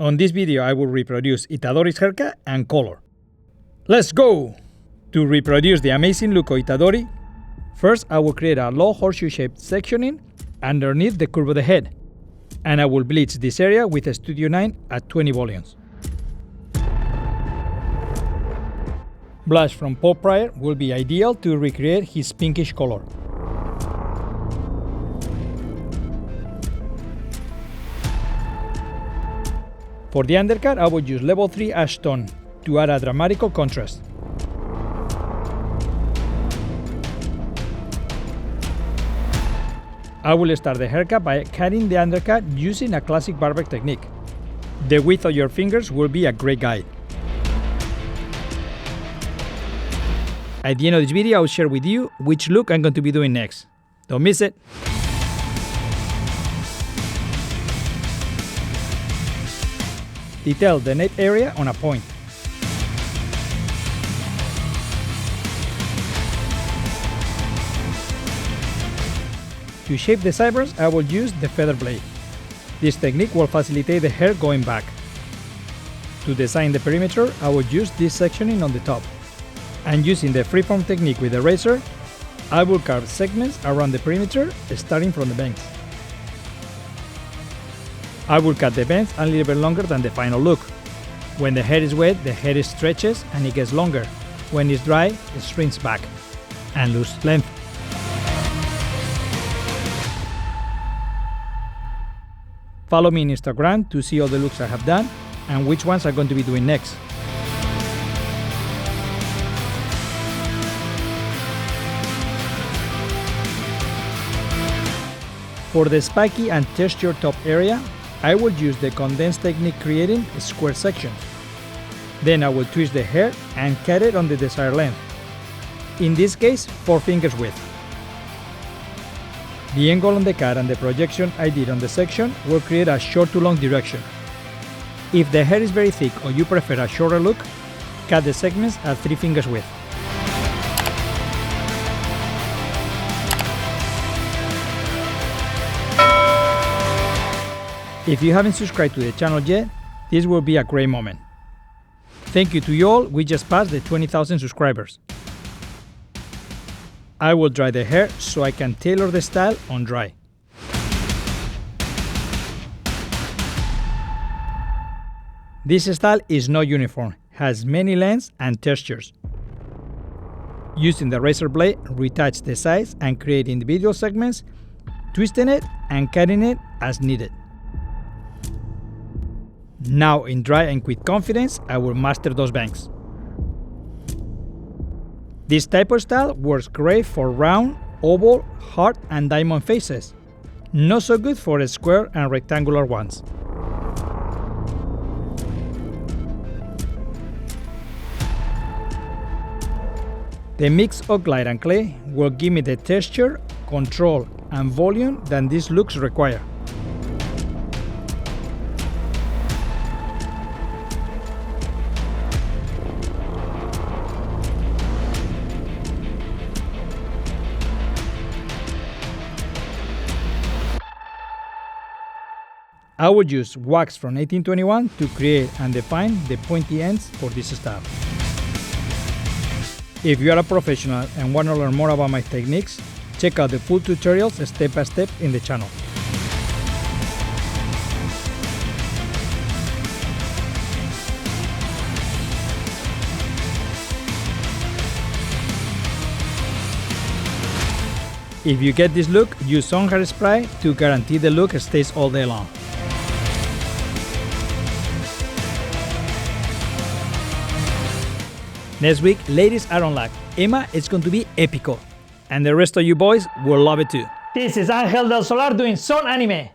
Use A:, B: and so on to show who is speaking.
A: On this video, I will reproduce Itadori's haircut and color. Let's go! To reproduce the amazing look of Itadori, first I will create a low horseshoe-shaped sectioning underneath the curve of the head, and I will bleach this area with a Studio 9 at 20 volumes. Blush from Paul Pryor will be ideal to recreate his pinkish color. For the undercut, I will use level 3 ash tone to add a dramatical contrast. I will start the haircut by cutting the undercut using a classic barber technique. The width of your fingers will be a great guide. At the end of this video, I will share with you which look I'm going to be doing next. Don't miss it! Detail the nape area on a point. To shape the sideburns, I will use the feather blade. This technique will facilitate the hair going back. To design the perimeter, I will use this sectioning on the top. And using the freeform technique with the razor, I will carve segments around the perimeter starting from the bangs. I will cut the bangs a little bit longer than the final look. When the hair is wet, the hair stretches and it gets longer. When it's dry, it shrinks back and loses length. Follow me on Instagram to see all the looks I have done and which ones I'm going to be doing next. For the spiky and textured top area, I will use the condensed technique creating square sections. Then I will twist the hair and cut it on the desired length. In this case, 4 fingers width. The angle on the cut and the projection I did on the section will create a short to long direction. If the hair is very thick or you prefer a shorter look, cut the segments at 3 fingers width. If you haven't subscribed to the channel yet, this will be a great moment. Thank you to you all, we just passed the 20,000 subscribers. I will dry the hair so I can tailor the style on dry. This style is not uniform, has many lengths and textures. Using the razor blade, retouch the sides and create individual segments, twisting it and cutting it as needed. Now in dry and with confidence, I will master those bangs. This type of style works great for round, oval, heart and diamond faces. Not so good for square and rectangular ones. The mix of glide and clay will give me the texture, control and volume that these looks require. I would use wax from 1821 to create and define the pointy ends for this style. If you are a professional and want to learn more about my techniques, check out the full tutorials step by step in the channel. If you get this look, use some hairspray to guarantee the look stays all day long. Next week, ladies are on luck. Emma is going to be epico. And the rest of you boys will love it too. This is Angel del Solar doing Son Anime.